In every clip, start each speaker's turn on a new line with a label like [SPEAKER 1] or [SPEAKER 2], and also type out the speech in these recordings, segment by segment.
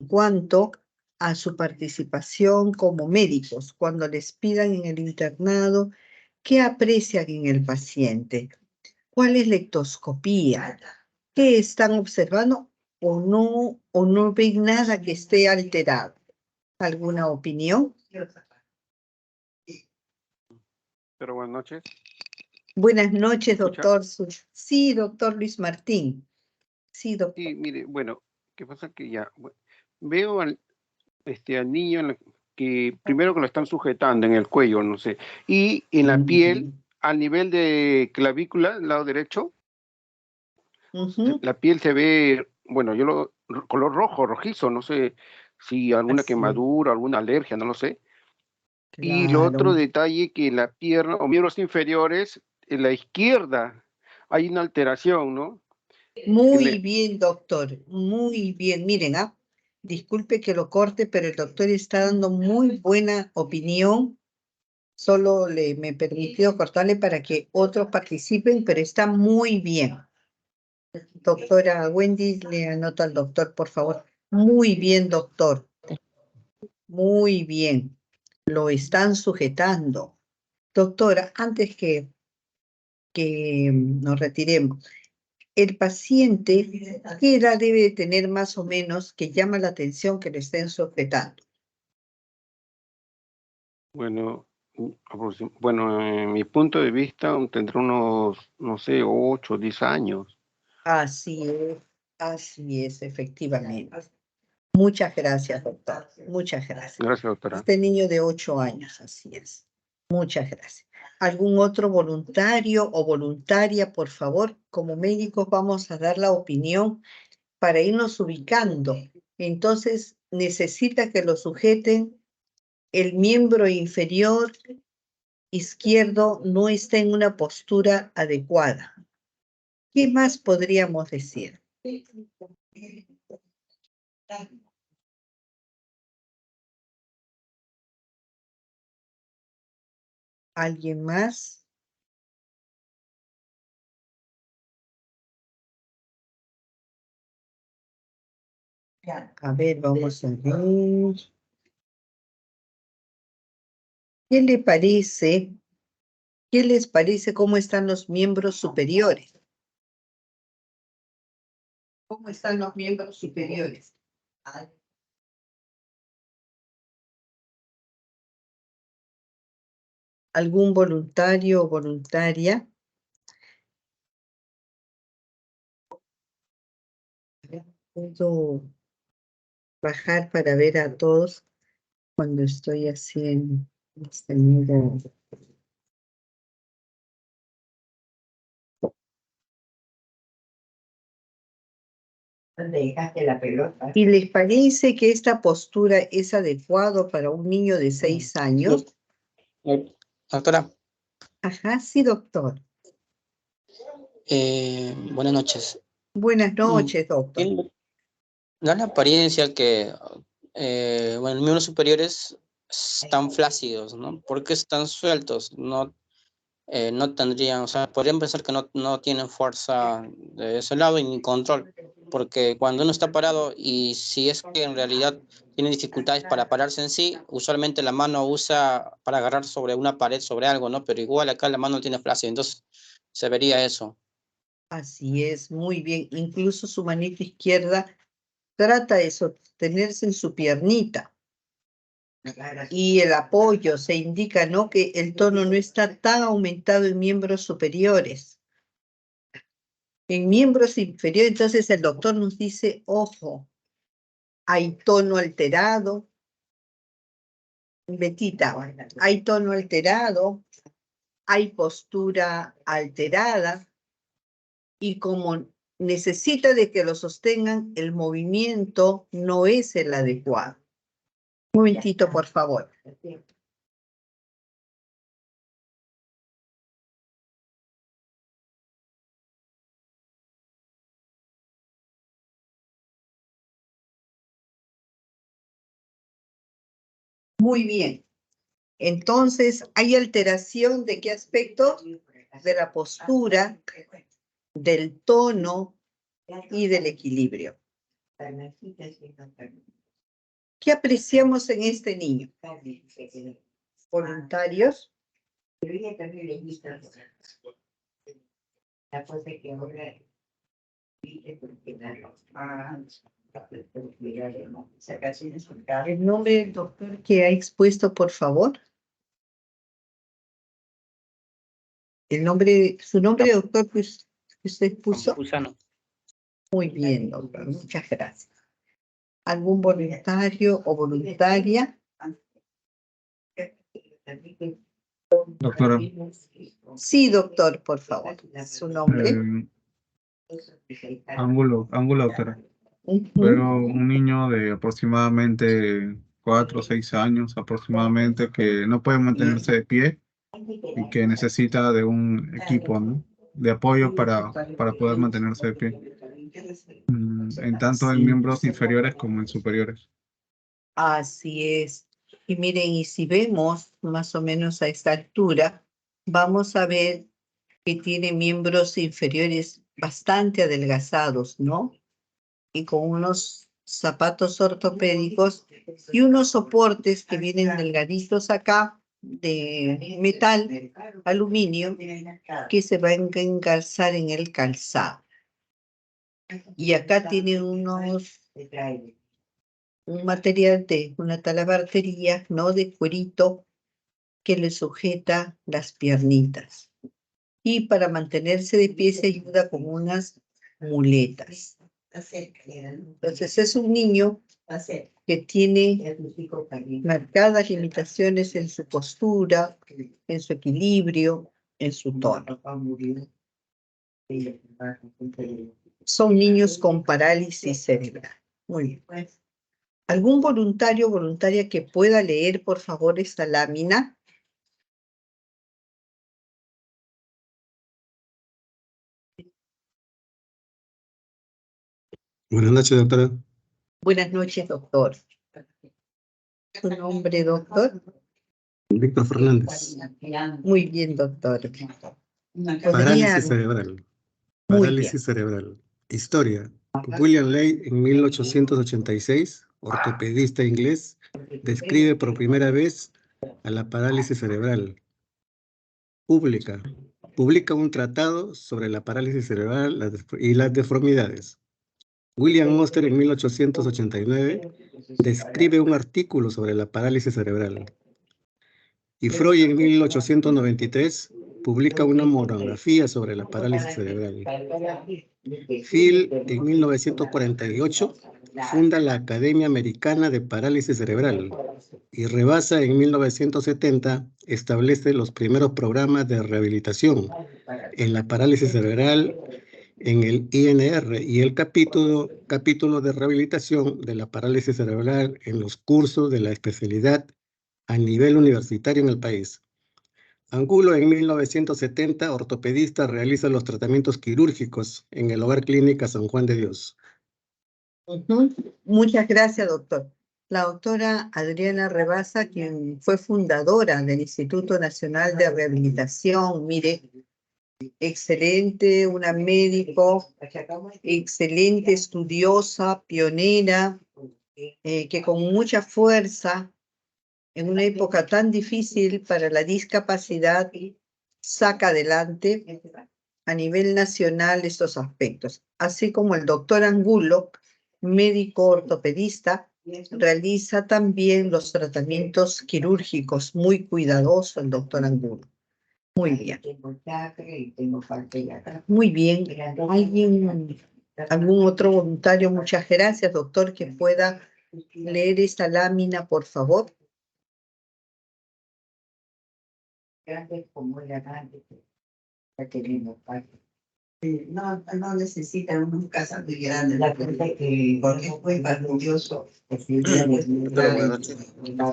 [SPEAKER 1] cuanto a su participación como médicos, cuando les pidan en el internado qué aprecian en el paciente, cuál es la ectoscopía, qué están observando o no ven nada que esté alterado. ¿Alguna opinión?
[SPEAKER 2] Pero buenas noches.
[SPEAKER 1] Buenas noches,
[SPEAKER 2] ¿Escucha?
[SPEAKER 1] doctor. Sí, doctor Luis Martín. Sí, doctor.
[SPEAKER 2] Sí, mire, bueno, ¿qué pasa? Que ya veo al niño que primero que lo están sujetando en el cuello, no sé, y en la piel, al nivel de clavícula, del lado derecho, la piel se ve, bueno, color rojo, rojizo, no sé si alguna quemadura, alguna alergia, no lo sé. Y lo otro
[SPEAKER 1] Claro.
[SPEAKER 2] detalle que en la pierna o miembros inferiores, en la izquierda, hay una alteración, ¿no?
[SPEAKER 1] Muy bien, doctor. Muy bien. Miren, disculpe que lo corte, pero el doctor está dando muy buena opinión. Solo me permitió cortarle para que otros participen, pero está muy bien. Doctora Wendy, le anota al doctor, por favor. Muy bien, doctor. Muy bien. Lo están sujetando. Doctora, antes que nos retiremos, el paciente, ¿qué edad debe tener más o menos que llama la atención que le estén sujetando?
[SPEAKER 2] Bueno, en mi punto de vista tendrá unos, no sé, 8 o 10 años.
[SPEAKER 1] Así es, efectivamente. Muchas gracias, doctor. Muchas gracias.
[SPEAKER 2] Gracias, doctora.
[SPEAKER 1] Este niño de 8 años, así es. Muchas gracias. ¿Algún otro voluntario o voluntaria, por favor? Como médicos vamos a dar la opinión para irnos ubicando. Entonces, necesita que lo sujeten. El miembro inferior izquierdo no está en una postura adecuada. ¿Qué más podríamos decir? ¿Alguien más? A ver, vamos a ver. ¿Qué le parece? ¿Qué les parece cómo están los miembros superiores? ¿Cómo están los miembros superiores? ¿Algún voluntario o voluntaria? Puedo bajar para ver a todos cuando estoy haciendo este nudo. La pelota. ¿Y les parece que esta postura es adecuada para un niño de 6 años?
[SPEAKER 3] Doctora.
[SPEAKER 1] Ajá, sí, doctor.
[SPEAKER 3] Buenas noches.
[SPEAKER 1] Buenas noches, doctor.
[SPEAKER 3] Da la apariencia que los miembros superiores están flácidos, ¿no? ¿Por qué están sueltos? No tendrían, o sea, podrían pensar que no tienen fuerza de ese lado y ni control, porque cuando uno está parado y si es que en realidad tiene dificultades para pararse en sí, usualmente la mano usa para agarrar sobre una pared, sobre algo, ¿no? Pero igual acá la mano tiene flácida, entonces se vería eso.
[SPEAKER 1] Así es, muy bien. Incluso su manita izquierda trata de sostenerse en su piernita. Y el apoyo se indica, ¿no? Que el tono no está tan aumentado en miembros superiores. En miembros inferiores, entonces el doctor nos dice, ojo, hay tono alterado. Betita, hay tono alterado, hay postura alterada, y como necesita de que lo sostengan, el movimiento no es el adecuado. Un momentito, por favor. Muy bien. Entonces, ¿hay alteración de qué aspecto? De la postura, del tono y del equilibrio. ¿Qué apreciamos en este niño? Voluntarios. El nombre del doctor que ha expuesto, por favor. Su nombre, doctor, que usted puso.
[SPEAKER 3] Campuzano.
[SPEAKER 1] Muy bien, doctor. Muchas gracias. ¿Algún voluntario o voluntaria?
[SPEAKER 4] Doctora.
[SPEAKER 1] Sí, doctor, por favor. Su nombre.
[SPEAKER 4] Ángulo, doctora.
[SPEAKER 1] Ujú.
[SPEAKER 4] Pero un niño de aproximadamente 4 o 6 años aproximadamente que no puede mantenerse de pie y que necesita de un equipo, ¿no?, de apoyo para poder mantenerse de pie, en tanto en miembros inferiores como en superiores.
[SPEAKER 1] Así es. Y miren, y si vemos más o menos a esta altura, vamos a ver que tiene miembros inferiores bastante adelgazados, ¿no? Y con unos zapatos ortopédicos y unos soportes que vienen delgaditos acá de metal, aluminio, que se van a encalzar en el calzado. Y acá tiene un material de una talabartería, ¿no?, de cuerito que le sujeta las piernitas. Y para mantenerse de pie se ayuda con unas muletas. Entonces es un niño que tiene marcadas limitaciones en su postura, en su equilibrio, en su tono. Son niños con parálisis cerebral. Muy bien. ¿Algún voluntario o voluntaria que pueda leer, por favor, esta lámina?
[SPEAKER 5] Buenas noches, doctora.
[SPEAKER 1] Buenas noches, doctor. ¿Su nombre, doctor?
[SPEAKER 5] Víctor Fernández.
[SPEAKER 1] Muy bien, doctor.
[SPEAKER 5] Parálisis cerebral.
[SPEAKER 1] Muy
[SPEAKER 5] Parálisis
[SPEAKER 1] bien.
[SPEAKER 5] cerebral. Historia. William Ley, en 1886, ortopedista inglés, describe por primera vez a la parálisis cerebral. Publica un tratado sobre la parálisis cerebral y las deformidades. William Oster, en 1889, describe un artículo sobre la parálisis cerebral. Y Freud, en 1893, publica una monografía sobre la parálisis cerebral. Phil, en 1948, funda la Academia Americana de Parálisis Cerebral. Y Rebasa, en 1970, establece los primeros programas de rehabilitación en la parálisis cerebral en el INR y el capítulo de rehabilitación de la parálisis cerebral en los cursos de la especialidad a nivel universitario en el país. Angulo, en 1970, ortopedista, realiza los tratamientos quirúrgicos en el Hogar Clínica San Juan de Dios.
[SPEAKER 1] Muchas gracias, doctor. La doctora Adriana Rebasa, quien fue fundadora del Instituto Nacional de Rehabilitación, mire, excelente, una médico, excelente, estudiosa, pionera, que con mucha fuerza, en una época tan difícil para la discapacidad, saca adelante a nivel nacional estos aspectos. Así como el doctor Angulo, médico ortopedista, realiza también los tratamientos quirúrgicos, muy cuidadoso el doctor Angulo. Muy bien. Muy bien. ¿Algún otro voluntario? Muchas gracias, doctor, que pueda leer esta lámina, por favor.
[SPEAKER 6] No necesitan una casa muy grande, la gente que porque es muy fastidioso.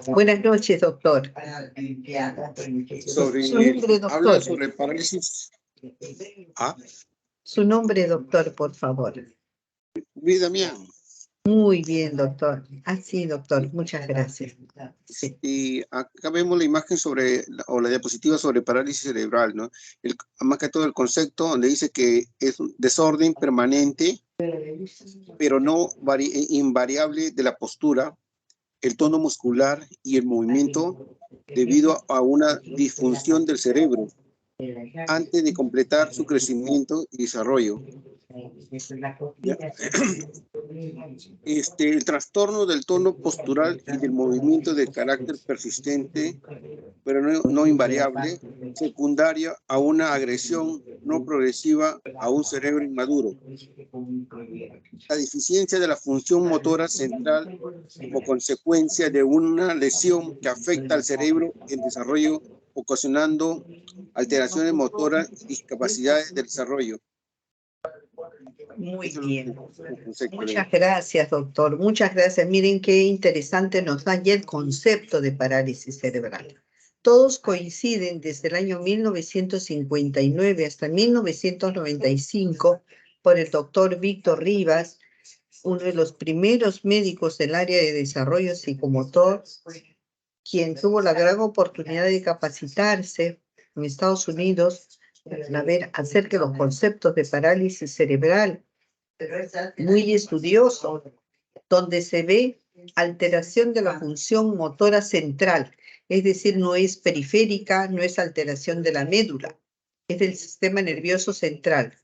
[SPEAKER 1] Buenas noches, doctor.
[SPEAKER 2] Habla sobre parálisis.
[SPEAKER 1] Su nombre, doctor, por favor.
[SPEAKER 2] Luis Damián.
[SPEAKER 1] Muy bien, doctor. Sí, doctor, muchas gracias. Sí.
[SPEAKER 2] Y acá vemos la imagen o la diapositiva sobre parálisis cerebral, ¿no? Más que todo el concepto donde dice que es un desorden permanente, pero no invariable de la postura,
[SPEAKER 7] el tono muscular y el movimiento debido a una disfunción del cerebro antes de completar su crecimiento y desarrollo. ¿Ya? El trastorno del tono postural y del movimiento de carácter persistente, pero no invariable, secundaria a una agresión no progresiva a un cerebro inmaduro. La deficiencia de la función motora central como consecuencia de una lesión que afecta al cerebro en desarrollo, ocasionando alteraciones motoras y discapacidades del desarrollo.
[SPEAKER 1] Muy bien. Muchas gracias, doctor. Muchas gracias. Miren qué interesante nos da ya el concepto de parálisis cerebral. Todos coinciden desde el año 1959 hasta 1995 por el doctor Víctor Rivas, uno de los primeros médicos del área de desarrollo psicomotor, quien tuvo la gran oportunidad de capacitarse en Estados Unidos para ver acerca de los conceptos de parálisis cerebral, muy estudioso, donde se ve alteración de la función motora central, es decir, no es periférica, no es alteración de la médula, es del sistema nervioso central,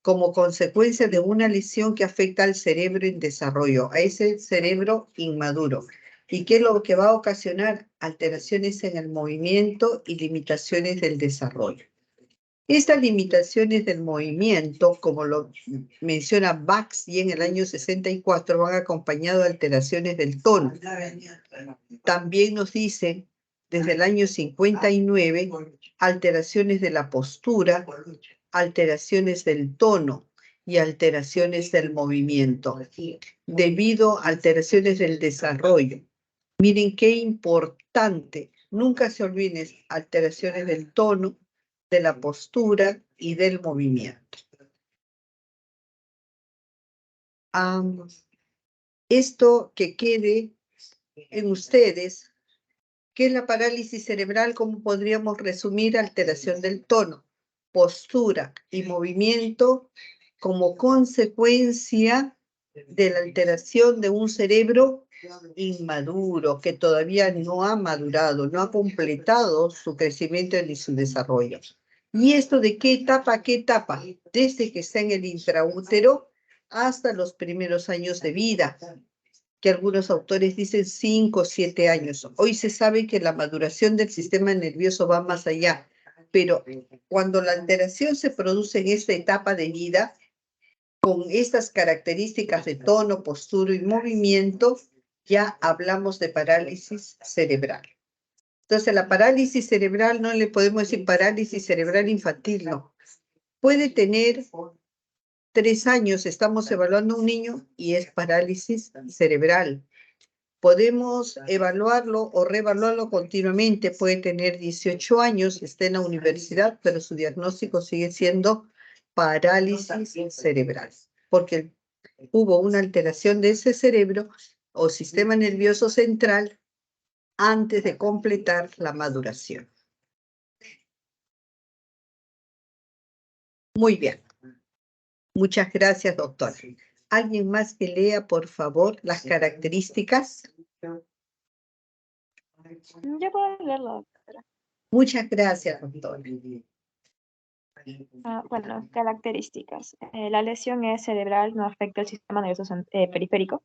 [SPEAKER 1] como consecuencia de una lesión que afecta al cerebro en desarrollo, a ese cerebro inmaduro. ¿Y qué es lo que va a ocasionar? Alteraciones en el movimiento y limitaciones del desarrollo. Estas limitaciones del movimiento, como lo menciona Bax y en el año 64, van acompañadas de alteraciones del tono. También nos dicen, desde el año 59, alteraciones de la postura, alteraciones del tono y alteraciones del movimiento, debido a alteraciones del desarrollo. Miren qué importante, nunca se olviden, alteraciones del tono, de la postura y del movimiento. Esto que quede en ustedes, ¿qué es la parálisis cerebral? ¿Cómo podríamos resumir? Alteración del tono, postura y movimiento como consecuencia de la alteración de un cerebro inmaduro, que todavía no ha madurado, no ha completado su crecimiento ni su desarrollo. ¿Y esto de qué etapa a qué etapa? Desde que está en el intraútero hasta los primeros años de vida, que algunos autores dicen 5 o 7 años. Hoy se sabe que la maduración del sistema nervioso va más allá, pero cuando la alteración se produce en esta etapa de vida, con estas características de tono, postura y movimiento, ya hablamos de parálisis cerebral. Entonces, la parálisis cerebral no le podemos decir parálisis cerebral infantil, no. Puede tener 3 años, estamos evaluando a un niño y es parálisis cerebral. Podemos evaluarlo o reevaluarlo continuamente. Puede tener 18 años, está en la universidad, pero su diagnóstico sigue siendo parálisis cerebral, porque hubo una alteración de ese cerebro o sistema nervioso central antes de completar la maduración. Muy bien. Muchas gracias, doctora. ¿Alguien más que lea, por favor, las características?
[SPEAKER 8] Yo puedo leerlo, doctora.
[SPEAKER 1] Muchas gracias, doctora.
[SPEAKER 8] Bueno, características. La lesión es cerebral, no afecta el sistema nervioso periférico.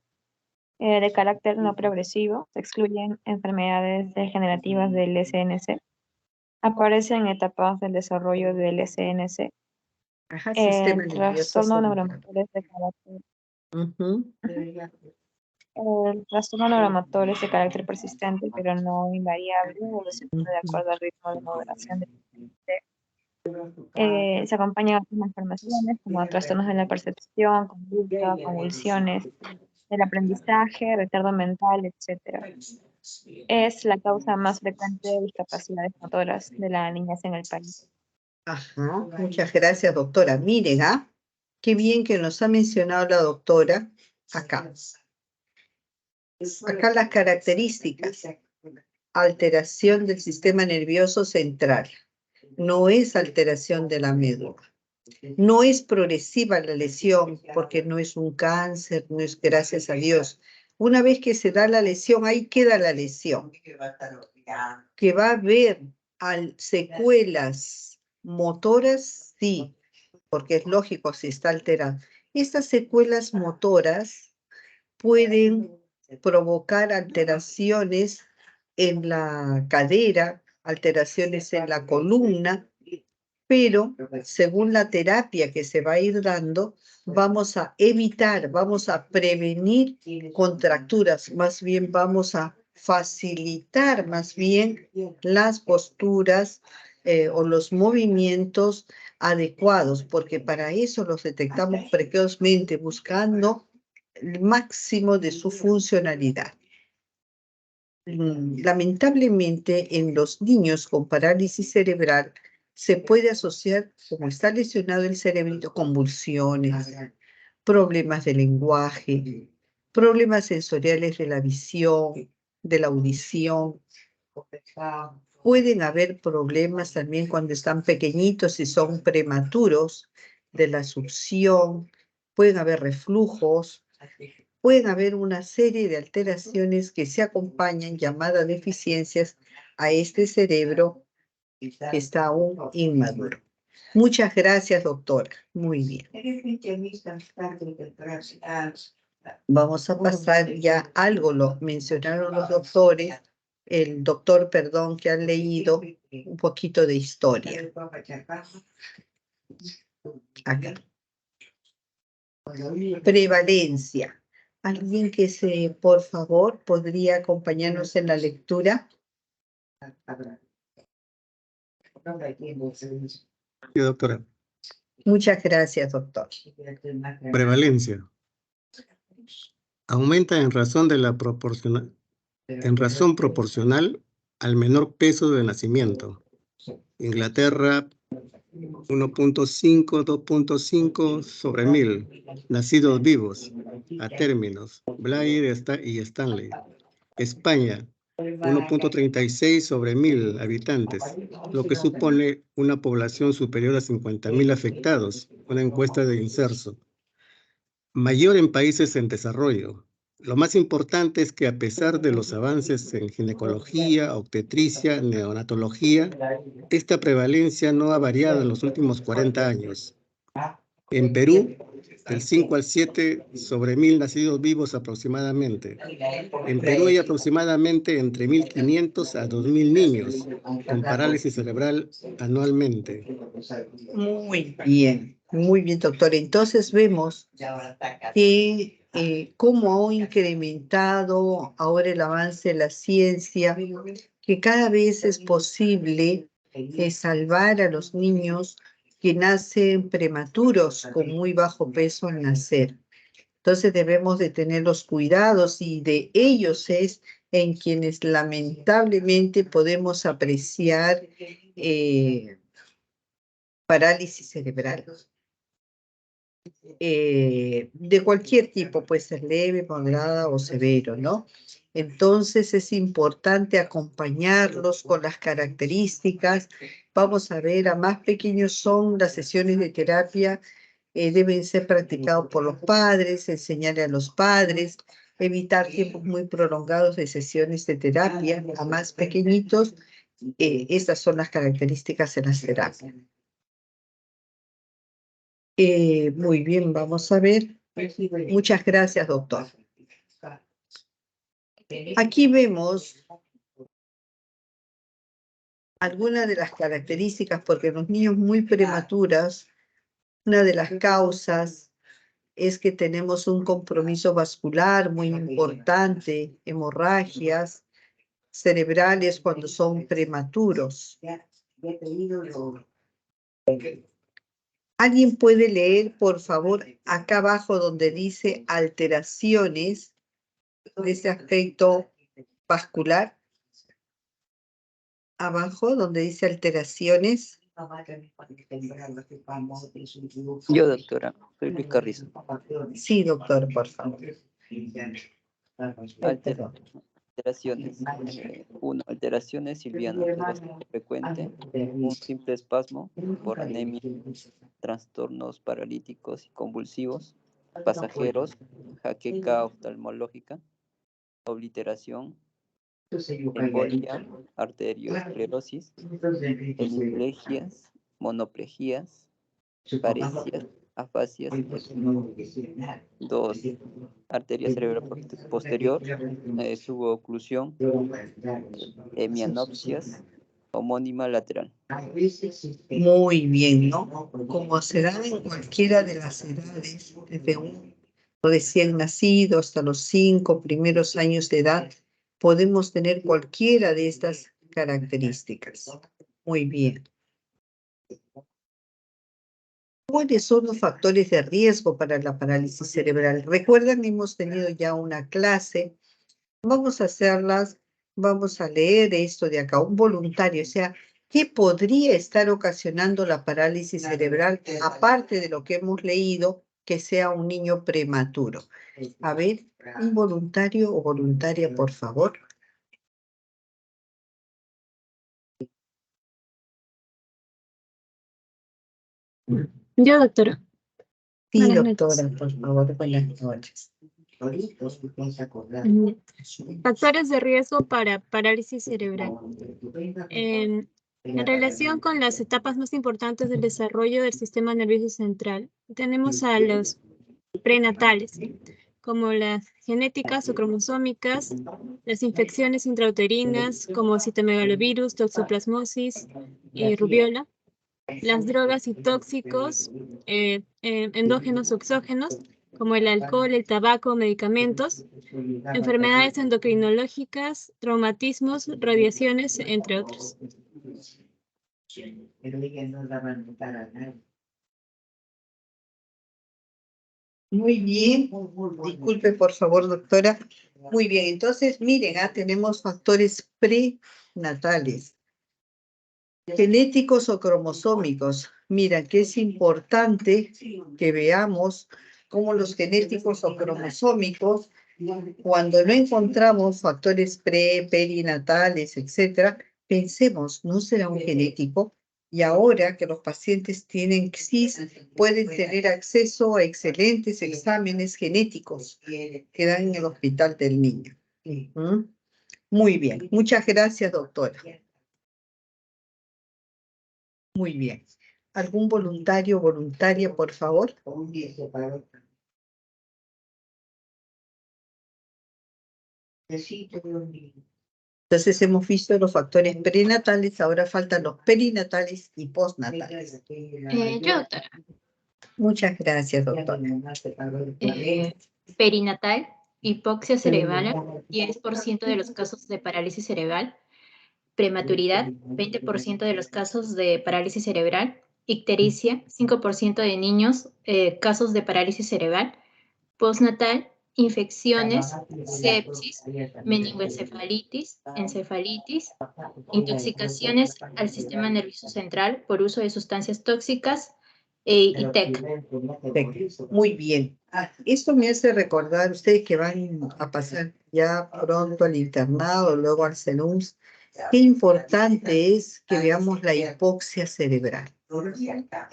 [SPEAKER 8] De carácter no progresivo, se excluyen enfermedades degenerativas del SNC. Aparece en etapas del desarrollo del SNC.
[SPEAKER 1] Ajá, sistema nervioso
[SPEAKER 8] Trastorno
[SPEAKER 1] central.
[SPEAKER 8] neuromotor es de carácter.
[SPEAKER 1] Ujú.
[SPEAKER 8] El trastorno neuromotor es de carácter persistente, pero no invariable, evoluciona de acuerdo al ritmo de moderación del se acompañan otras malformaciones como trastornos de la percepción, conducta, convulsiones, del aprendizaje, retardo mental, etc. Es la causa más frecuente de discapacidades motoras de la niñez en el país.
[SPEAKER 1] Ajá, muchas gracias, doctora. Miren, qué bien que nos ha mencionado la doctora acá. Acá las características. Alteración del sistema nervioso central. No es alteración de la médula. No es progresiva la lesión porque no es un cáncer, no es, gracias a Dios, Una vez que se da la lesión, ahí queda la lesión. Que va a haber secuelas motoras, sí, porque es lógico si está alterada. Estas secuelas motoras pueden provocar alteraciones en la cadera, alteraciones en la columna, pero según la terapia que se va a ir dando, vamos a evitar, vamos a prevenir contracturas, más bien vamos a facilitar más bien las posturas o los movimientos adecuados, porque para eso los detectamos precozmente buscando el máximo de su funcionalidad. Lamentablemente, en los niños con parálisis cerebral se puede asociar, como está lesionado el cerebro, convulsiones, problemas de lenguaje, problemas sensoriales de la visión, de la audición. Pueden haber problemas también cuando están pequeñitos y son prematuros de la succión, pueden haber reflujos, pueden haber una serie de alteraciones que se acompañan, llamadas deficiencias, a este cerebro que está aún inmaduro. Muchas gracias, doctora. Muy bien. Vamos a pasar ya algo, lo mencionaron los doctores, el doctor, perdón, que han leído un poquito de historia. Acá. Prevalencia. ¿Alguien que por favor, podría acompañarnos en la lectura?
[SPEAKER 5] Sí, doctora.
[SPEAKER 1] Muchas gracias, doctor.
[SPEAKER 5] Prevalencia. Aumenta en razón de la proporcional, en razón proporcional al menor peso de nacimiento. Inglaterra, 1.5, 2.5 sobre 1000. Nacidos vivos, a términos. Blair y Stanley. España, 1.36 sobre 1000 habitantes, lo que supone una población superior a 50.000 afectados, una encuesta de Inserso. Mayor en países en desarrollo. Lo más importante es que a pesar de los avances en ginecología, obstetricia, neonatología, esta prevalencia no ha variado en los últimos 40 años. En Perú, del 5 al 7 sobre 1000 nacidos vivos aproximadamente. En Perú hay aproximadamente entre 1.500 a 2.000 niños con parálisis cerebral anualmente.
[SPEAKER 1] Muy bien, doctor. Entonces vemos que cómo ha incrementado ahora el avance de la ciencia, que cada vez es posible salvar a los niños que nacen prematuros con muy bajo peso al nacer. Entonces debemos de tener los cuidados y de ellos es en quienes lamentablemente podemos apreciar parálisis cerebral. De cualquier tipo, puede ser leve, moderada o severo, ¿no? Entonces es importante acompañarlos con las características. Vamos a ver, a más pequeños son las sesiones de terapia, deben ser practicados por los padres, enseñarle a los padres, evitar tiempos muy prolongados de sesiones de terapia. A más pequeñitos, estas son las características en las terapias. Muy bien, vamos a ver. Muchas gracias, doctor. Aquí vemos algunas de las características, porque en los niños muy prematuras, una de las causas es que tenemos un compromiso vascular muy importante, hemorragias cerebrales cuando son prematuros. ¿Alguien puede leer, por favor, acá abajo donde dice alteraciones de ese aspecto vascular? Abajo donde dice alteraciones.
[SPEAKER 9] Yo, doctora, soy Luis Carrizo.
[SPEAKER 1] Sí, doctor, por favor.
[SPEAKER 9] Alteraciones. 1. Alteraciones silvianas, es bastante frecuente. Un simple espasmo por anemia, trastornos paralíticos y convulsivos, pasajeros, jaqueca oftalmológica, obliteración, embolia, arteriosclerosis, hemiplegias, monoplegias, paresias, afasias, etc. 2. Arteria cerebral posterior, suboclusión, hemianopsias, homónima lateral.
[SPEAKER 1] Muy bien, ¿no? Como se da en cualquiera de las edades, desde un recién nacido hasta los 5 primeros años de edad, podemos tener cualquiera de estas características. Muy bien. ¿Cuáles son los factores de riesgo para la parálisis cerebral? Recuerdan, hemos tenido ya una clase. Vamos a hacerlas, vamos a leer esto de acá, un voluntario, o sea, ¿qué podría estar ocasionando la parálisis cerebral, aparte de lo que hemos leído, que sea un niño prematuro? A ver, un voluntario o voluntaria, por favor.
[SPEAKER 10] Yo, doctora.
[SPEAKER 1] Sí,
[SPEAKER 10] Buenas
[SPEAKER 1] doctora,
[SPEAKER 10] noches.
[SPEAKER 1] por favor, buenas noches.
[SPEAKER 10] Factores de riesgo para parálisis cerebral. En relación con las etapas más importantes del desarrollo del sistema nervioso central, tenemos a los prenatales, como las genéticas o cromosómicas, las infecciones intrauterinas, como citomegalovirus, toxoplasmosis y rubiola, las drogas y tóxicos, endógenos o exógenos, como el alcohol, el tabaco, medicamentos, enfermedades endocrinológicas, traumatismos, radiaciones, entre otros.
[SPEAKER 1] Muy bien, disculpe por favor, doctora. Muy bien, entonces miren, tenemos factores prenatales, genéticos o cromosómicos. Mira, que es importante que veamos cómo los genéticos o cromosómicos, cuando no encontramos factores perinatales, etcétera, pensemos, ¿no será un genético? Y ahora que los pacientes tienen CIS, pueden tener acceso a excelentes exámenes genéticos que dan en el hospital del niño. Muy bien, muchas gracias, doctora. Muy bien. ¿Algún voluntario o voluntaria, por favor? Entonces hemos visto los factores prenatales, ahora faltan los perinatales y postnatales.
[SPEAKER 10] Yo, doctora.
[SPEAKER 1] Muchas gracias, doctora.
[SPEAKER 10] Perinatal, hipoxia cerebral, 10% de los casos de parálisis cerebral. Prematuridad, 20% de los casos de parálisis cerebral. Ictericia, 5% de niños, casos de parálisis cerebral. Postnatal, infecciones, sepsis, meningoencefalitis, encefalitis, intoxicaciones al sistema nervioso central por uso de sustancias tóxicas y TEC.
[SPEAKER 1] Muy bien. Esto me hace recordar, ustedes que van a pasar ya pronto al internado, luego al CENUMS, qué importante es que veamos la hipoxia cerebral.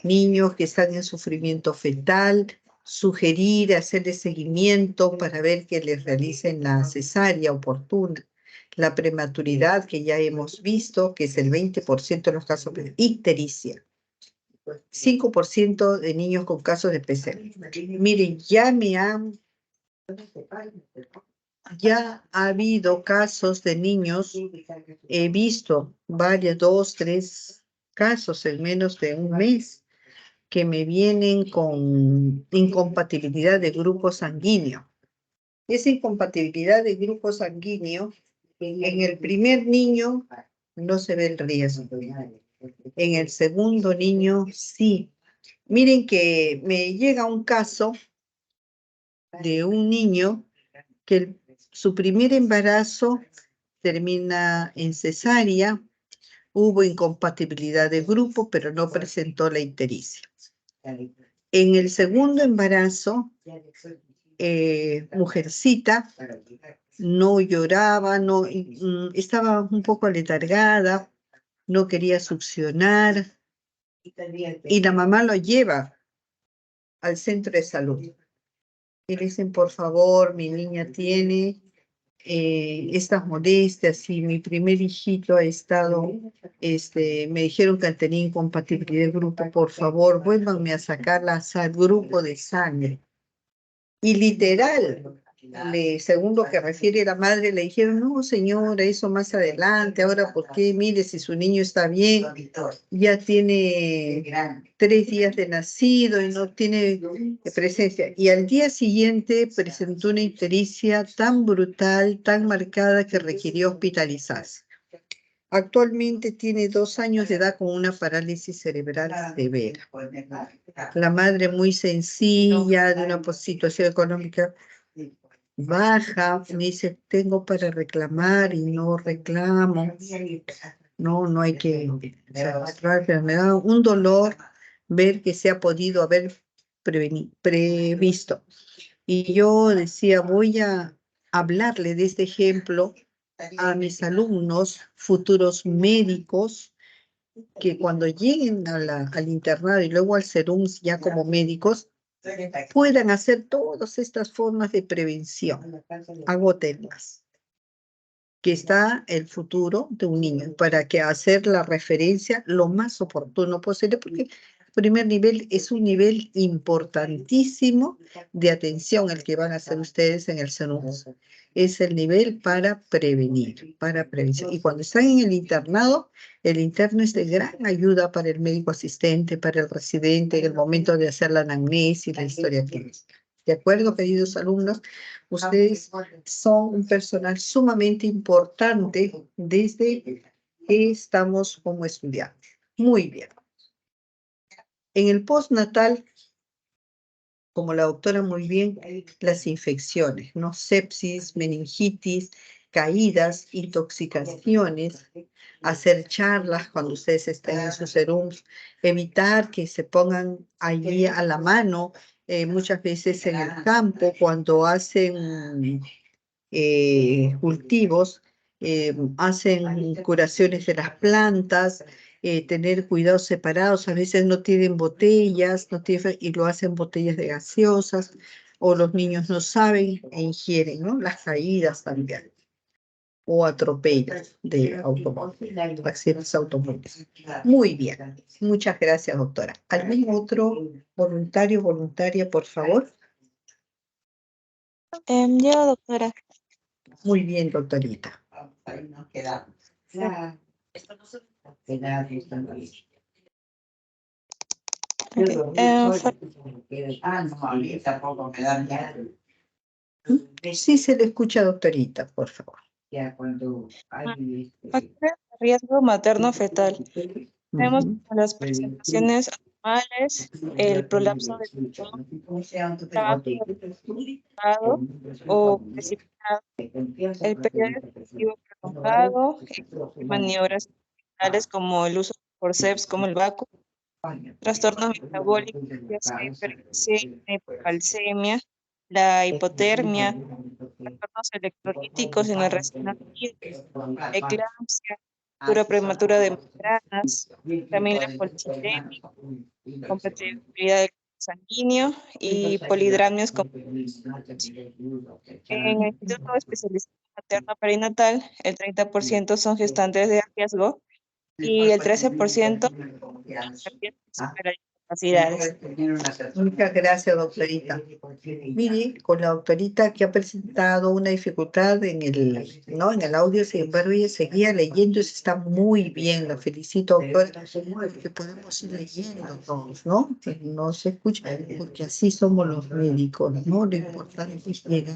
[SPEAKER 1] Niños que están en sufrimiento fetal, sugerir, hacerle seguimiento para ver que les realicen la cesárea oportuna. La prematuridad que ya hemos visto, que es el 20% de los casos de ictericia. 5% de niños con casos de PCR. Miren, ya ha habido casos de niños, he visto varios, 2, 3 casos en menos de un mes que me vienen con incompatibilidad de grupo sanguíneo. Esa incompatibilidad de grupo sanguíneo, en el primer niño no se ve el riesgo. En el segundo niño sí. Miren que me llega un caso de un niño que su primer embarazo termina en cesárea, hubo incompatibilidad de grupo, pero no presentó la ictericia. En el segundo embarazo, mujercita, no lloraba, estaba un poco aletargada, no quería succionar, y la mamá lo lleva al centro de salud. Y le dicen, por favor, mi niña tiene estas molestias y mi primer hijito ha estado, me dijeron que tenía incompatibilidad de grupo, por favor, vuélvanme a sacarla al grupo de sangre. Y literal, según lo que refiere la madre, le dijeron, no señora, eso más adelante, ahora ¿por qué? Mire, si su niño está bien, ya tiene 3 días de nacido y no tiene presencia. Y al día siguiente presentó una ictericia tan brutal, tan marcada que requirió hospitalizarse. Actualmente tiene 2 años de edad con una parálisis cerebral severa. La madre muy sencilla, de una situación económica baja, me dice, tengo para reclamar y no reclamo. No hay que... pero me da un dolor ver que se ha podido haber previsto. Y yo decía, voy a hablarle de este ejemplo a mis alumnos, futuros médicos, que cuando lleguen al internado y luego al CERUM ya como médicos, puedan hacer todas estas formas de prevención. Agótenlas, que está el futuro de un niño, para que hacer la referencia lo más oportuno posible, porque el primer nivel es un nivel importantísimo de atención el que van a hacer ustedes en el CERUM. Es el nivel para prevenir, para prevención. Y cuando están en el internado, el interno es de gran ayuda para el médico asistente, para el residente, en el momento de hacer la anamnesis, la historia clínica. ¿De acuerdo, queridos alumnos? Ustedes son un personal sumamente importante desde que estamos como estudiantes. Muy bien. En el postnatal, como la doctora muy bien, las infecciones, ¿no? Sepsis, meningitis, caídas, intoxicaciones, hacer charlas cuando ustedes estén en sus serums, evitar que se pongan allí a la mano, muchas veces en el campo, cuando hacen cultivos, hacen curaciones de las plantas, tener cuidados separados, a veces no tienen botellas, y lo hacen botellas de gaseosas, o los niños no saben e ingieren, ¿no? Las caídas también, o atropellos de automóviles, accidentes automóviles. Muy bien, muchas gracias, doctora. ¿Algún otro voluntario, voluntaria, por favor?
[SPEAKER 10] Yo, doctora.
[SPEAKER 1] Muy bien, doctorita. Sí se le escucha, doctorita, por favor.
[SPEAKER 11] Factores de riesgo materno-fetal. Tenemos las presentaciones anuales, el prolapso del pulmón, trabajo prolongado o precipitado, el periodo digestivo prolongado, maniobras tales como el uso de forceps como el vácuo, trastornos metabólicos, hiperglicemia, hipercalcemia, la hipotermia, trastornos electrolíticos en el recién nacido, eclampsia, ruptura prematura de membranas, también la policitemia, compatibilidad del sanguíneo y polidramios con... En el Instituto Especializado Materno Perinatal, el 30% son gestantes de riesgo y el 13% superan capacidades.
[SPEAKER 1] Muchas gracias, doctorita. Mire, con la doctorita que ha presentado una dificultad en el audio, sin embargo, ella seguía leyendo y está muy bien. La felicito, doctora, que podemos ir leyendo todos, ¿no? Que no se escucha, porque así somos los médicos, ¿no? Lo importante es llegar.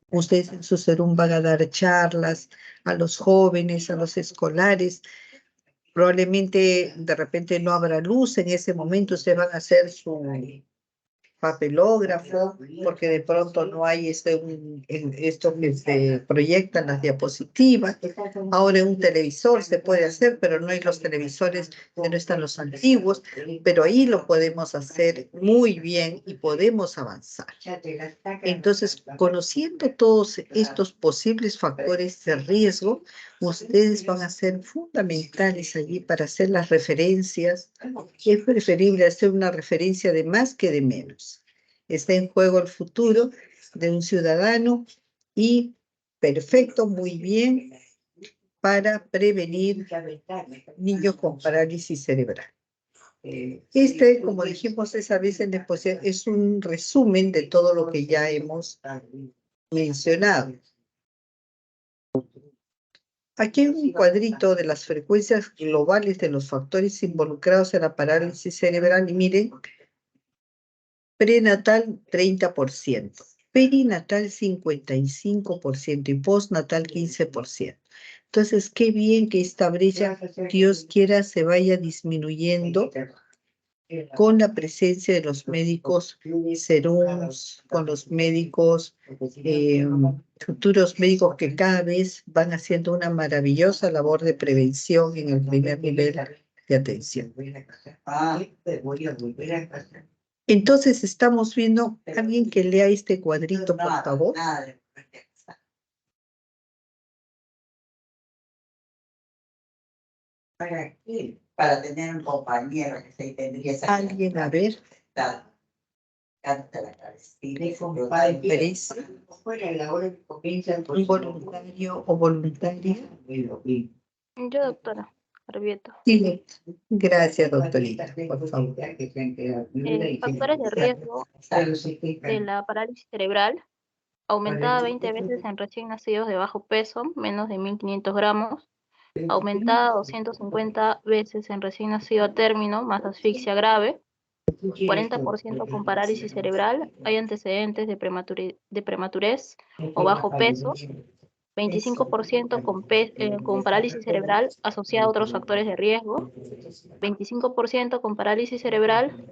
[SPEAKER 1] Ustedes en su serum van a dar charlas a los jóvenes, a los escolares. Probablemente de repente no habrá luz en ese momento, ustedes van a hacer su papelógrafo, porque de pronto no hay esto que se proyectan las diapositivas. Ahora en un televisor se puede hacer, pero no hay los televisores, no están los antiguos, pero ahí lo podemos hacer muy bien y podemos avanzar. Entonces, conociendo todos estos posibles factores de riesgo, ustedes van a ser fundamentales allí para hacer las referencias. Es preferible hacer una referencia de más que de menos. Está en juego el futuro de un ciudadano y Perfecto, muy bien, para prevenir niños con parálisis cerebral. Este, como dijimos esa vez en la exposición, es un resumen de todo lo que ya hemos mencionado. Aquí hay un cuadrito de las frecuencias globales de los factores involucrados en la parálisis cerebral y miren, prenatal 30%, perinatal 55% y postnatal 15%. Entonces, qué bien que esta brecha, Dios quiera, se vaya disminuyendo con la presencia de los médicos serums, con los médicos, futuros médicos que cada vez van haciendo una maravillosa labor de prevención en el primer nivel de atención. Entonces estamos viendo, alguien que lea este cuadrito, por favor.
[SPEAKER 6] ¿Para qué? Para tener un compañero que se tendría esa
[SPEAKER 1] Alguien, a ver. Un voluntario o voluntaria.
[SPEAKER 8] Yo, doctora Arbieto.
[SPEAKER 1] Sí, gracias, doctorita, por favor.
[SPEAKER 8] Factores de riesgo de la parálisis cerebral, aumentada 20 veces en recién nacidos de bajo peso, menos de 1.500 gramos, aumentada 250 veces en recién nacido a término, más asfixia grave, 40% con parálisis cerebral, hay antecedentes de prematurez o bajo peso, 25% con parálisis cerebral asociada a otros factores de riesgo, 25% con parálisis cerebral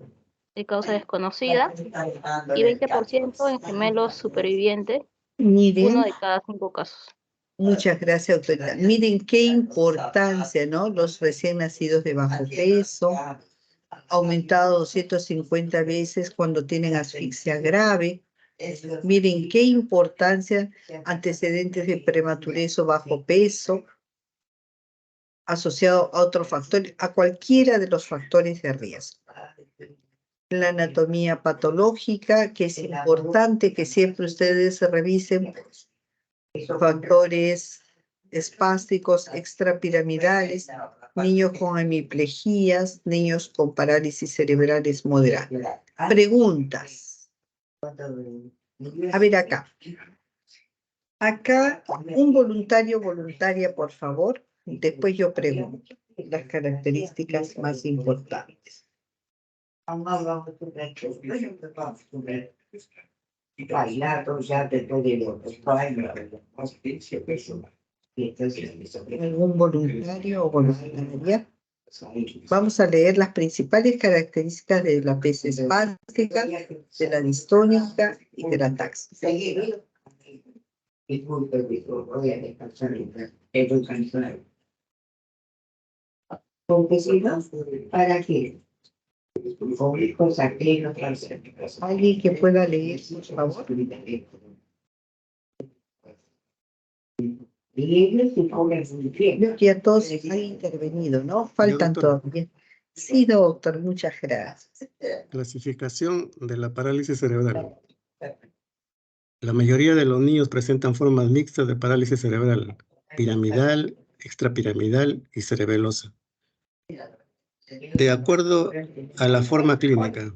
[SPEAKER 8] de causa desconocida y 20% en gemelos supervivientes,
[SPEAKER 1] Miren,
[SPEAKER 8] 1 de cada 5 casos.
[SPEAKER 1] muchas gracias, doctora. Miren qué importancia, ¿no? Los recién nacidos de bajo peso, aumentado 250 veces cuando tienen asfixia grave. Miren qué importancia, antecedentes de prematurez o bajo peso, asociado a otros factores, a cualquiera de los factores de riesgo. La anatomía patológica, que es importante que siempre ustedes revisen factores espásticos extrapiramidales, niños con hemiplejías, niños con parálisis cerebrales moderadas. Preguntas. A ver acá. Acá, un voluntario, voluntaria, por favor. Después yo pregunto las características más importantes. ¿Algún voluntario o voluntaria? Vamos a leer las principales características de la PES espástica, de la distónica y de la taxa. ¿Para qué? Alguien que pueda leer, por favor. Creo que ya todos han intervenido, ¿no? Faltan todavía. Sí, doctor, muchas gracias.
[SPEAKER 5] Clasificación de la parálisis cerebral. La mayoría de los niños presentan formas mixtas de parálisis cerebral, piramidal, extrapiramidal y cerebelosa. De acuerdo a la forma clínica,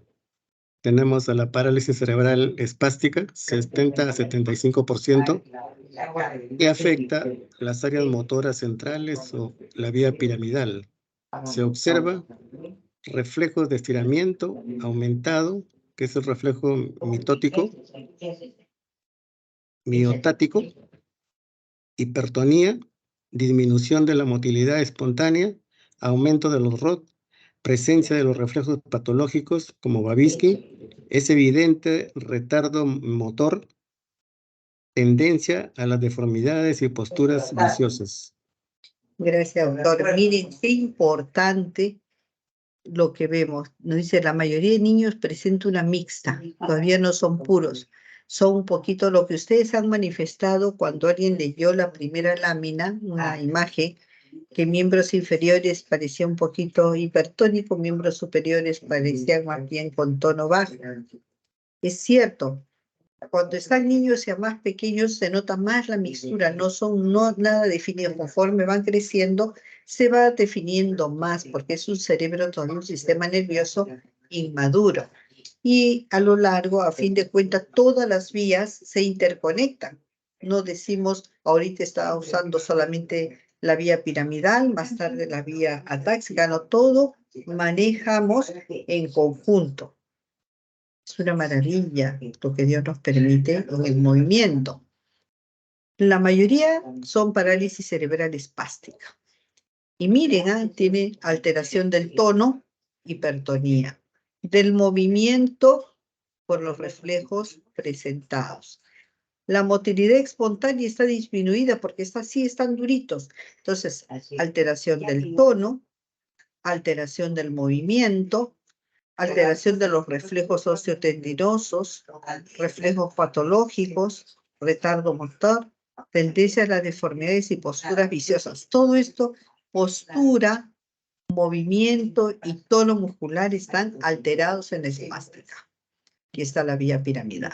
[SPEAKER 5] tenemos a la parálisis cerebral espástica, 70 a 75%, que afecta las áreas motoras centrales o la vía piramidal. Se observa reflejos de estiramiento aumentado, que es el reflejo mitótico, miotático, hipertonía, disminución de la motilidad espontánea, aumento de los ROT, presencia de los reflejos patológicos como Babinski, es evidente retardo motor, tendencia a las deformidades y posturas viciosas.
[SPEAKER 1] Gracias, doctor. Miren qué importante lo que vemos. Nos dice, la mayoría de niños presenta una mixta, todavía no son puros. Son un poquito lo que ustedes han manifestado cuando alguien leyó la primera lámina, una imagen, que miembros inferiores parecían un poquito hipertónicos, miembros superiores parecían más bien con tono bajo. Es cierto, Cuando están niños y más pequeños se nota más la mixtura, no son nada definidos. Conforme van creciendo, se va definiendo más porque es un cerebro, todo un sistema nervioso inmaduro. Y a lo largo, a fin de cuentas, todas las vías se interconectan. No decimos, ahorita está usando solamente la vía piramidal, más tarde la vía atáxica, no, todo manejamos en conjunto. Es una maravilla lo que Dios nos permite en el movimiento. La mayoría son parálisis cerebral espástica. Y miren, tiene alteración del tono, hipertonía, del movimiento por los reflejos presentados. La motilidad espontánea está disminuida porque estas sí están duritos. Entonces, alteración del tono, alteración del movimiento, alteración de los reflejos osteotendinosos, reflejos patológicos, retardo motor, tendencia a las deformidades y posturas viciosas. Todo esto, postura, movimiento y tono muscular están alterados en la espástica. Aquí está la vía piramidal.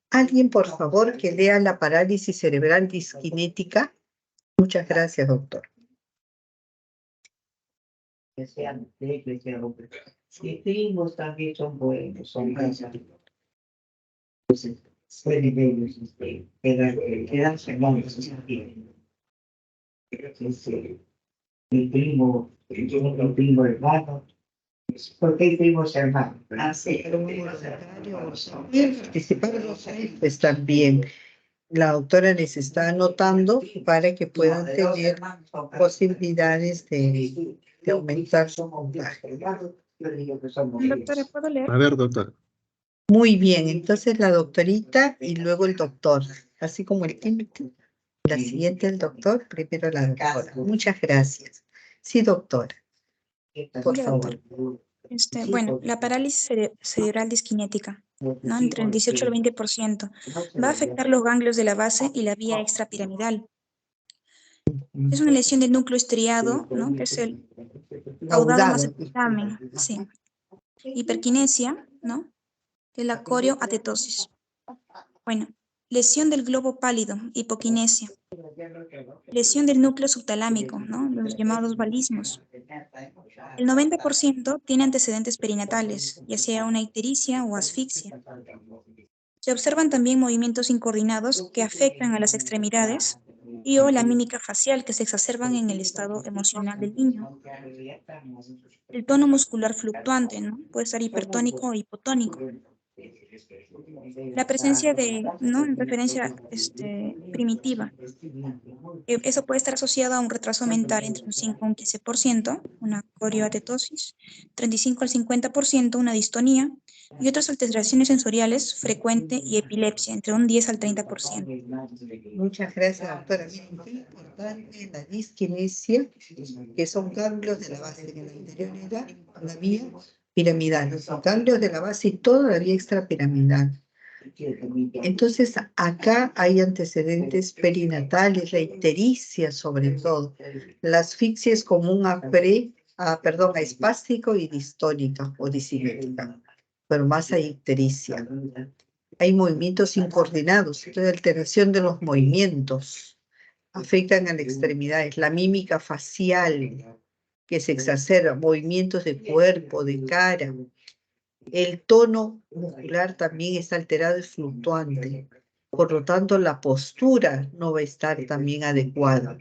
[SPEAKER 1] Alguien, por favor, que lea la parálisis cerebral disquinética. Muchas gracias, doctor.
[SPEAKER 6] Los primos también son buenos, son más. Entonces, pueden ellos quedarse hermanos también. Mi primo hermano. ¿Por qué primos hermanos?
[SPEAKER 1] Así, participar los jefes también. La doctora les está anotando para que puedan tener posibilidades de aumentar su puntaje.
[SPEAKER 12] Doctora, ¿puedo leer?
[SPEAKER 5] A ver, doctor.
[SPEAKER 1] Muy bien, entonces la doctorita y luego el doctor, así como el team. La siguiente el doctor, primero la doctora. Muchas gracias. Sí, doctora. Por
[SPEAKER 12] Ya,
[SPEAKER 1] favor.
[SPEAKER 12] doctor. Bueno, la parálisis cerebral disquinética, ¿no? Entre el 18 al 20%, va a afectar los ganglios de la base y la vía extrapiramidal. Es una lesión del núcleo estriado, ¿no? Que es el caudado más el putamen, sí. Hiperquinesia, ¿no? Que es la corioatetosis. Bueno, lesión del globo pálido, hipoquinesia. Lesión del núcleo subtalámico, ¿no? Los llamados valismos. El 90% tiene antecedentes perinatales, ya sea una ictericia o asfixia. Se observan también movimientos incoordinados que afectan a las extremidades y o la mímica facial que se exacerban en el estado emocional del niño. El tono muscular fluctuante, ¿no? Puede estar hipertónico o hipotónico. La presencia de, ¿no? En referencia primitiva. Eso puede estar asociado a un retraso mental entre un 5 y un 15%, una corioatetosis, 35 al 50%, una distonía, y otras alteraciones sensoriales frecuente y epilepsia, entre un 10 al 30%.
[SPEAKER 1] Muchas gracias, doctora. Miren, qué importante la disquinesia, que son ganglios de la base, que en la anterior era la vía piramidal, son ganglios de la base y toda la vía extrapiramidal. Entonces, acá hay antecedentes perinatales, la ictericia sobre todo. La asfixia es común a espástico y distónica o disimétrica, pero más a ictericia. Hay movimientos incoordinados, entonces alteración de los movimientos afectan a las extremidades, la mímica facial que se exacerba, movimientos de cuerpo, de cara. El tono muscular también está alterado y fluctuante. Por lo tanto, la postura no va a estar también adecuada.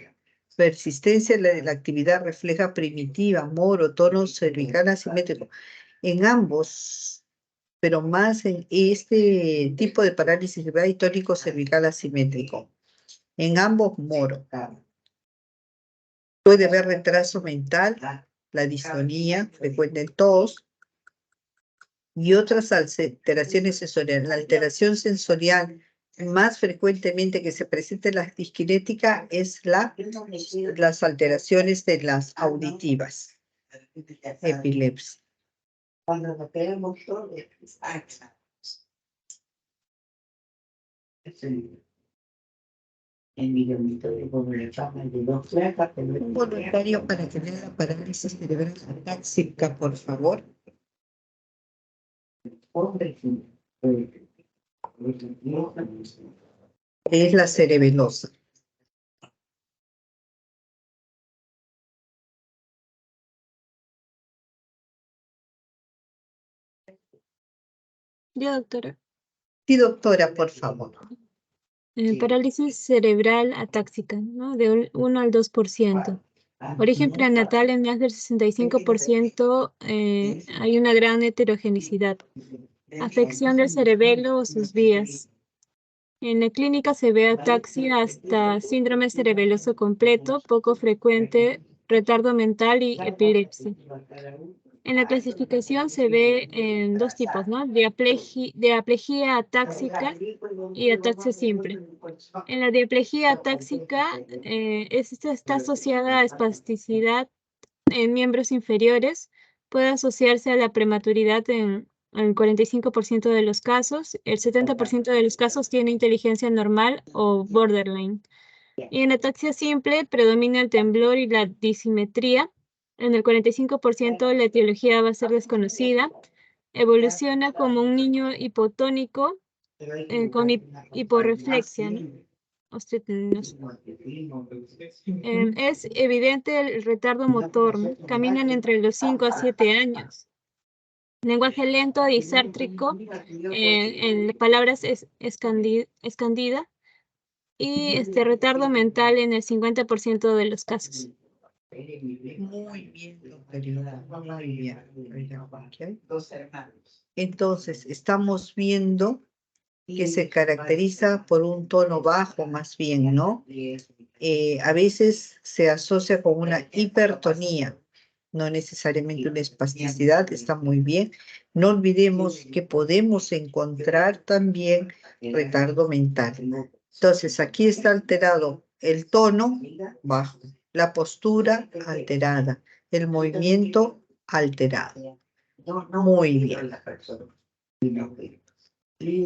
[SPEAKER 1] Persistencia de la actividad refleja primitiva, moro, tono cervical asimétrico. En ambos, pero más en este tipo de parálisis cerebral y tónico cervical asimétrico. En ambos, moro. Puede haber retraso mental, la distonía frecuente en todos, y otras alteraciones sensoriales. La alteración sensorial más frecuentemente que se presenta en la disquinética es las alteraciones de las auditivas. Epilepsia.
[SPEAKER 6] Cuando nos quedamos todos,
[SPEAKER 1] un voluntario para que lea la parálisis cerebral atáxica, por favor. Es la cerebelosa.
[SPEAKER 10] Yo, doctora.
[SPEAKER 1] Sí, doctora, por favor.
[SPEAKER 10] Parálisis cerebral atáxica, ¿no? De 1 al 2%. Origen prenatal en más del 65%, hay una gran heterogeneidad. Afección del cerebelo o sus vías. En la clínica se ve ataxia hasta síndrome cerebeloso completo, poco frecuente, retardo mental y epilepsia. En la clasificación se ve en dos tipos, ¿no? Diaplejía atáxica y ataxia simple. En la diaplejía atáxica, esta está asociada a espasticidad en miembros inferiores, puede asociarse a la prematuridad en el 45% de los casos, el 70% de los casos tiene inteligencia normal o borderline. Y en ataxia simple predomina el temblor y la disimetría. En el 45% la etiología va a ser desconocida. Evoluciona como un niño hipotónico con hiporreflexia, ¿no? Es evidente el retardo motor, ¿no? Caminan entre los 5 a 7 años. Lenguaje lento, disártrico, en palabras escandida, y retardo mental en el 50% de los casos.
[SPEAKER 1] Muy bien, doctora. Muy bien. Entonces, estamos viendo que se caracteriza por un tono bajo más bien, ¿no? A veces se asocia con una hipertonía, no necesariamente una espasticidad, está muy bien. No olvidemos que podemos encontrar también retardo mental. Entonces, aquí está alterado el tono bajo, la postura alterada, el movimiento alterado. Muy bien.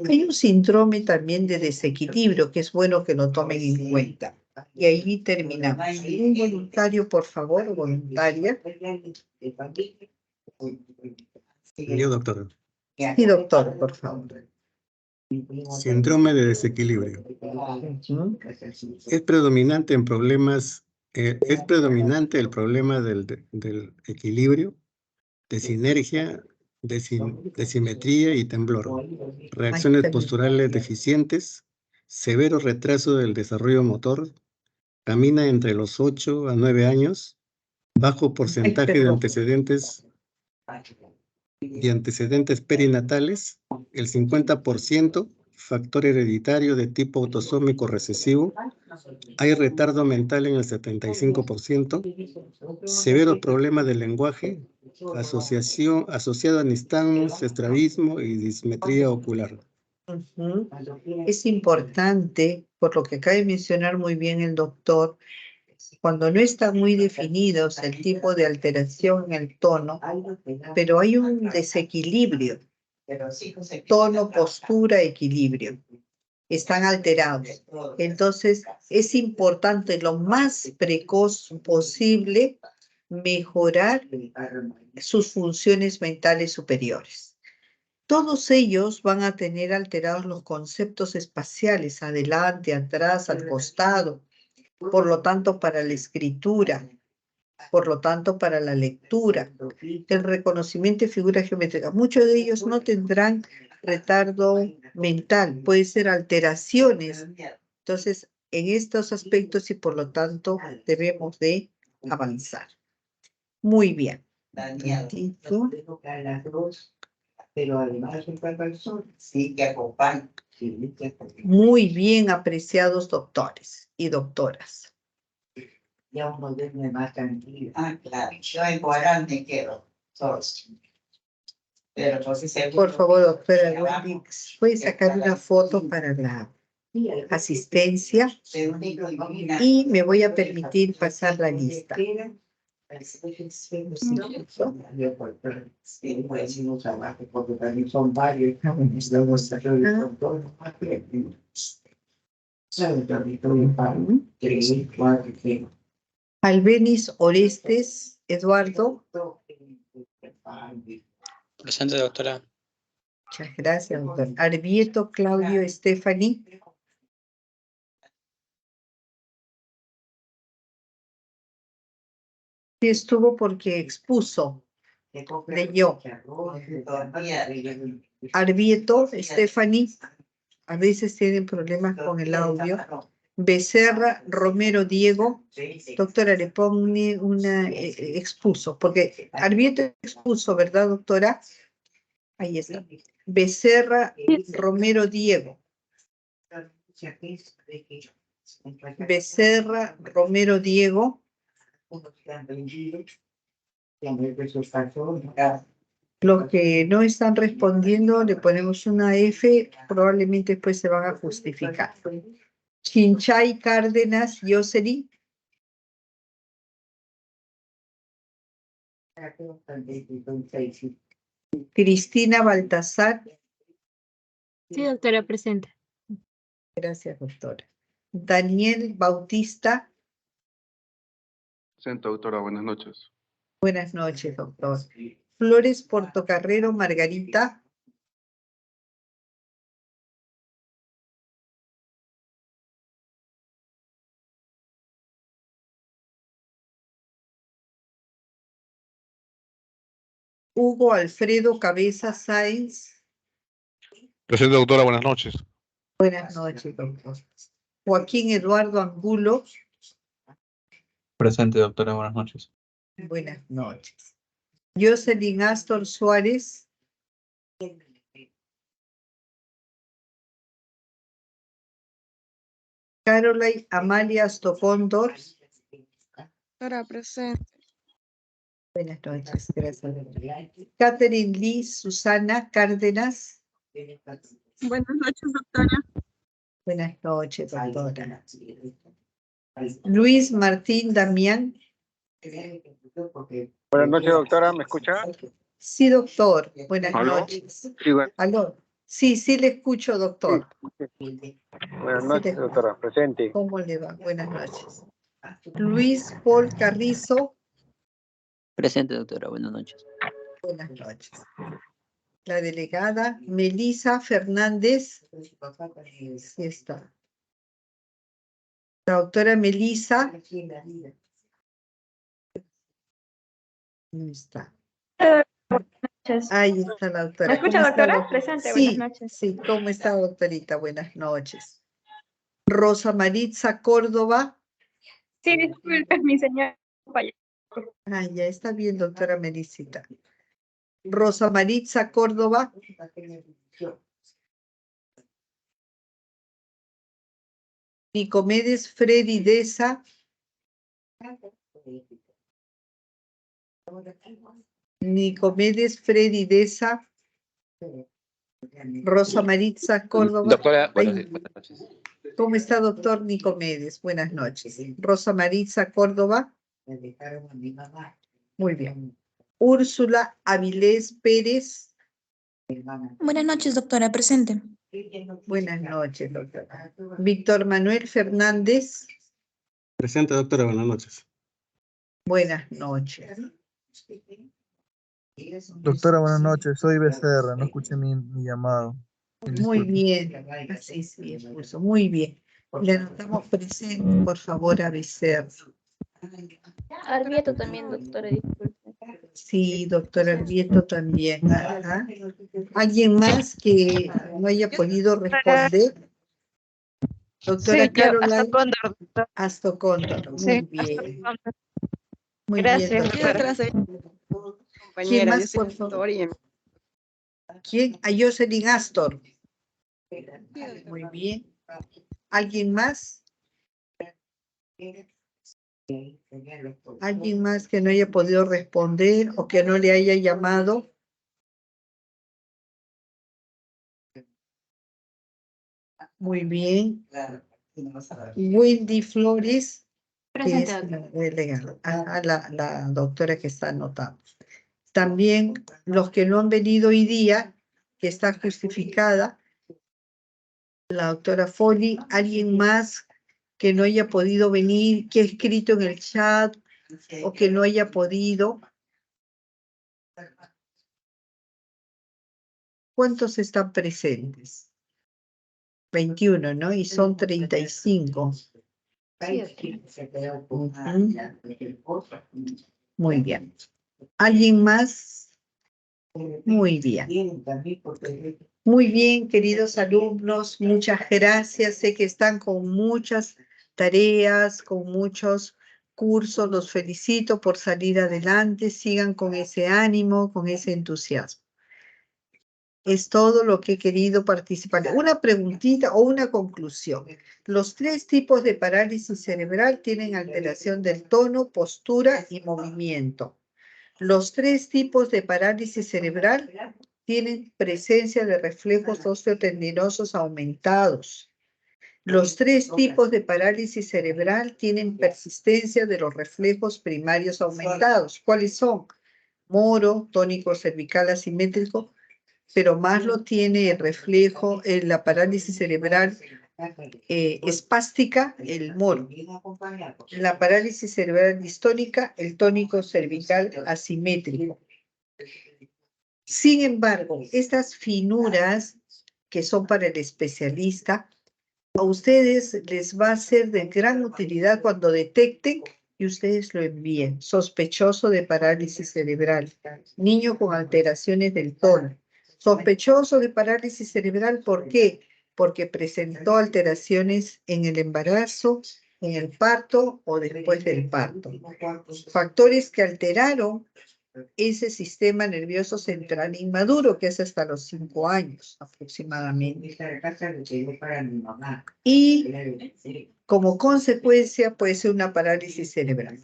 [SPEAKER 1] Hay un síndrome también de desequilibrio que es bueno que lo tomen en cuenta. Y ahí terminamos. Un voluntario, por favor, o voluntaria.
[SPEAKER 5] Yo, doctor.
[SPEAKER 1] Sí, doctor, por favor.
[SPEAKER 5] Síndrome de desequilibrio. Es predominante en problemas, es predominante el problema del equilibrio, de sinergia, de simetría y temblor, reacciones posturales deficientes, severo retraso del desarrollo motor, camina entre los 8 a 9 años, bajo porcentaje de antecedentes perinatales, el 50%, factor hereditario de tipo autosómico recesivo, hay retardo mental en el 75%, severo problema del lenguaje, asociado a nistagmus, estrabismo y dismetría ocular.
[SPEAKER 1] Es importante, por lo que acaba de mencionar muy bien el doctor, cuando no están muy definidos el tipo de alteración en el tono, pero hay un desequilibrio, tono, postura, equilibrio, están alterados. Entonces, es importante lo más precoz posible mejorar sus funciones mentales superiores. Todos ellos van a tener alterados los conceptos espaciales, adelante, atrás, al costado, por lo tanto para la escritura, por lo tanto para la lectura, el reconocimiento de figuras geométricas. Muchos de ellos no tendrán retardo mental, puede ser alteraciones. Entonces, en estos aspectos y por lo tanto debemos de avanzar. Muy bien. Pero además sí que acompaña. Muy bien apreciados doctores y doctoras. Ya uno duerme más tranquilo. Claro. Yo igual me quedo todos. Pero entonces por favor, doctora Wendy, ¿puede sacar una foto para la asistencia? Y me voy a permitir pasar la lista. Son varios. Albeniz Orestes, Eduardo.
[SPEAKER 3] Presente, doctora.
[SPEAKER 1] Muchas gracias, doctor. Arbieto Claudio Stephanie. Sí estuvo porque expuso, leyó. Arbieto Stephanie, a veces tienen problemas con el audio. Becerra Romero Diego, doctora, le pone una expuso, porque Arbieto expuso, ¿verdad, doctora? Ahí está. Becerra Romero Diego. Becerra Romero Diego. Los que no están respondiendo, le ponemos una F, probablemente después se van a justificar. Chinchay Cárdenas Yoseli. Cristina Baltasar.
[SPEAKER 10] Sí, doctora, presente.
[SPEAKER 1] Gracias, doctora. Daniel Bautista.
[SPEAKER 13] Presente, doctora. Buenas noches.
[SPEAKER 1] Buenas noches, doctor. Flores Portocarrero Margarita. Hugo Alfredo Cabeza Sáenz.
[SPEAKER 14] Presente, doctora, buenas noches.
[SPEAKER 1] Buenas noches, doctor. Joaquín Eduardo Angulo.
[SPEAKER 15] Presente, doctora, buenas noches.
[SPEAKER 1] Buenas noches. Jocelyn Astor Suárez. Caroline Amalia Astocóndor.
[SPEAKER 16] Doctora, presente.
[SPEAKER 1] Buenas noches, gracias. Catherine Lee Susana Cárdenas.
[SPEAKER 16] Buenas noches, doctora.
[SPEAKER 1] Buenas noches, doctora. Luis Martín Damián.
[SPEAKER 2] Buenas noches, doctora. ¿Me escucha?
[SPEAKER 1] Sí, doctor. Buenas
[SPEAKER 2] ¿Aló?
[SPEAKER 1] noches.
[SPEAKER 2] Sí,
[SPEAKER 1] Aló. Sí, sí le escucho, doctor.
[SPEAKER 2] Buenas noches, doctora. Presente.
[SPEAKER 1] ¿Cómo le va? Buenas noches. Luis Paul Carrizo.
[SPEAKER 9] Presente, doctora. Buenas noches.
[SPEAKER 1] Buenas noches. La delegada Melisa Fernández. Sí está. La doctora Melisa. No está. Ahí está la doctora.
[SPEAKER 8] ¿Me escucha,
[SPEAKER 1] ¿Cómo está,
[SPEAKER 8] doctora? Presente,
[SPEAKER 1] Sí,
[SPEAKER 8] buenas noches.
[SPEAKER 1] sí. ¿Cómo está, doctorita? Buenas noches. Rosa Maritza Córdoba.
[SPEAKER 8] Sí, disculpe, mi señor.
[SPEAKER 1] Ah, ya está bien, doctora Melicita. Rosa Maritza Córdoba. Nicomedes Freddy Deza. Nicomedes Freddy Deza. Rosa Maritza Córdoba.
[SPEAKER 15] Doctora,
[SPEAKER 1] Ay,
[SPEAKER 15] buenas noches.
[SPEAKER 1] ¿cómo está, doctor Nicomedes? Buenas noches. Rosa Maritza Córdoba. Muy bien. Úrsula Avilés Pérez.
[SPEAKER 12] Buenas noches, doctora, presente.
[SPEAKER 1] Buenas noches, doctora. Víctor Manuel Fernández.
[SPEAKER 5] Presente, doctora, buenas noches.
[SPEAKER 1] Buenas noches.
[SPEAKER 17] Doctora, buenas noches. Soy Becerra. No escuché mi llamado.
[SPEAKER 1] Muy bien. Así sí, esposo. Muy bien. Le anotamos presente, por favor, a Becerra.
[SPEAKER 8] Arbieto también, doctora, disculpe.
[SPEAKER 1] Sí, doctora Arbieto también. Ajá. ¿Alguien más que no haya podido responder? Doctora
[SPEAKER 11] Sí, yo, hasta
[SPEAKER 1] Caroline
[SPEAKER 11] Cóndor.
[SPEAKER 1] Astocóndor. Muy
[SPEAKER 11] Sí,
[SPEAKER 1] bien.
[SPEAKER 11] Cóndor.
[SPEAKER 1] Muy
[SPEAKER 11] Gracias,
[SPEAKER 1] bien,
[SPEAKER 11] doctora.
[SPEAKER 1] doctora. ¿Quién
[SPEAKER 16] Compañera, yo
[SPEAKER 1] más,
[SPEAKER 16] soy
[SPEAKER 1] por favor?
[SPEAKER 16] doctora y
[SPEAKER 1] ¿Quién? A Jocelyn Astor. Muy bien. ¿Alguien más? ¿Alguien más que no haya podido responder o que no le haya llamado? Muy bien. Wendy Flores, que
[SPEAKER 8] Presente,
[SPEAKER 1] es
[SPEAKER 8] doctora.
[SPEAKER 1] la delegada. Ajá, la doctora que está anotando. También los que no han venido hoy día, que está justificada, la doctora Foley. ¿Alguien más que no haya podido venir, que ha escrito en el chat o que no haya podido? ¿Cuántos están presentes? 21, ¿no? Y son 35. Ujú. Muy bien. ¿Alguien más? Muy bien. Muy bien, queridos alumnos, muchas gracias. Sé que están con muchas tareas, con muchos cursos. Los felicito por salir adelante. Sigan con ese ánimo, con ese entusiasmo. Es todo lo que he querido participar. Una preguntita o una conclusión. Los 3 tipos de parálisis cerebral tienen alteración del tono, postura y movimiento. Los 3 tipos de parálisis cerebral tienen presencia de reflejos osteotendinosos aumentados. Los 3 tipos de parálisis cerebral tienen persistencia de los reflejos primarios aumentados. ¿Cuáles son? Moro, tónico cervical asimétrico, pero más lo tiene el reflejo en la parálisis cerebral espástica, el moro. La parálisis cerebral distónica, el tónico cervical asimétrico. Sin embargo, estas finuras que son para el especialista, a ustedes les va a ser de gran utilidad cuando detecten y ustedes lo envíen. Sospechoso de parálisis cerebral, niño con alteraciones del tono. Sospechoso de parálisis cerebral, ¿por qué? Porque presentó alteraciones en el embarazo, en el parto o después del parto. Factores que alteraron ese sistema nervioso central inmaduro, que es hasta los 5 años aproximadamente. Y como consecuencia puede ser una parálisis cerebral.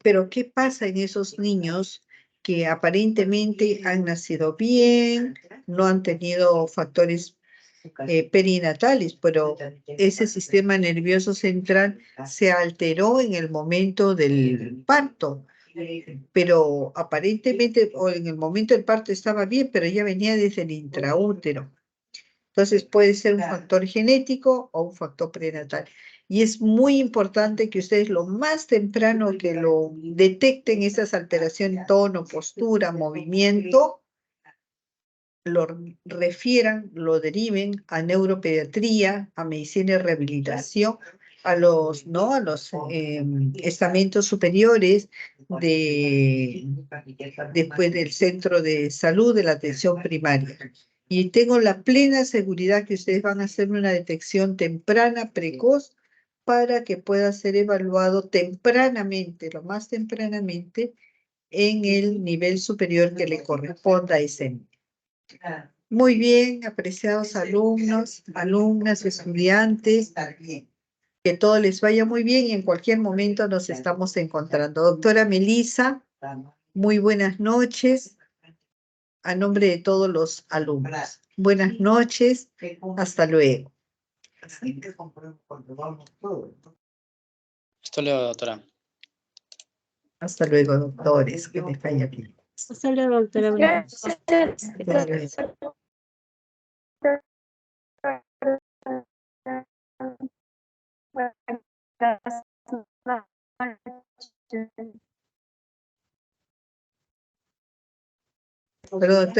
[SPEAKER 1] Pero ¿qué pasa en esos niños que aparentemente han nacido bien, no han tenido factores perinatales, pero ese sistema nervioso central se alteró en el momento del parto? Pero aparentemente, o en el momento del parto estaba bien, pero ya venía desde el intraútero. Entonces puede ser un factor genético o un factor prenatal. Y es muy importante que ustedes lo más temprano que lo detecten esas alteraciones, tono, postura, movimiento, lo refieran, lo deriven a neuropediatría, a medicina y rehabilitación, a los estamentos superiores después del centro de salud de la atención primaria. Y tengo la plena seguridad que ustedes van a hacer una detección temprana, precoz, para que pueda ser evaluado tempranamente, lo más tempranamente, en el nivel superior que le corresponda a ese niño. Muy bien, apreciados alumnos, alumnas, estudiantes, que todo les vaya muy bien y en cualquier momento nos estamos encontrando. Doctora Melissa, muy buenas noches, a nombre de todos los alumnos. Buenas noches, hasta luego.
[SPEAKER 3] Hasta luego, doctora.
[SPEAKER 1] Hasta luego, doctores, que les vaya bien.
[SPEAKER 10] Hasta luego, doctora. Buenas noches.
[SPEAKER 1] Hasta luego. Perdón,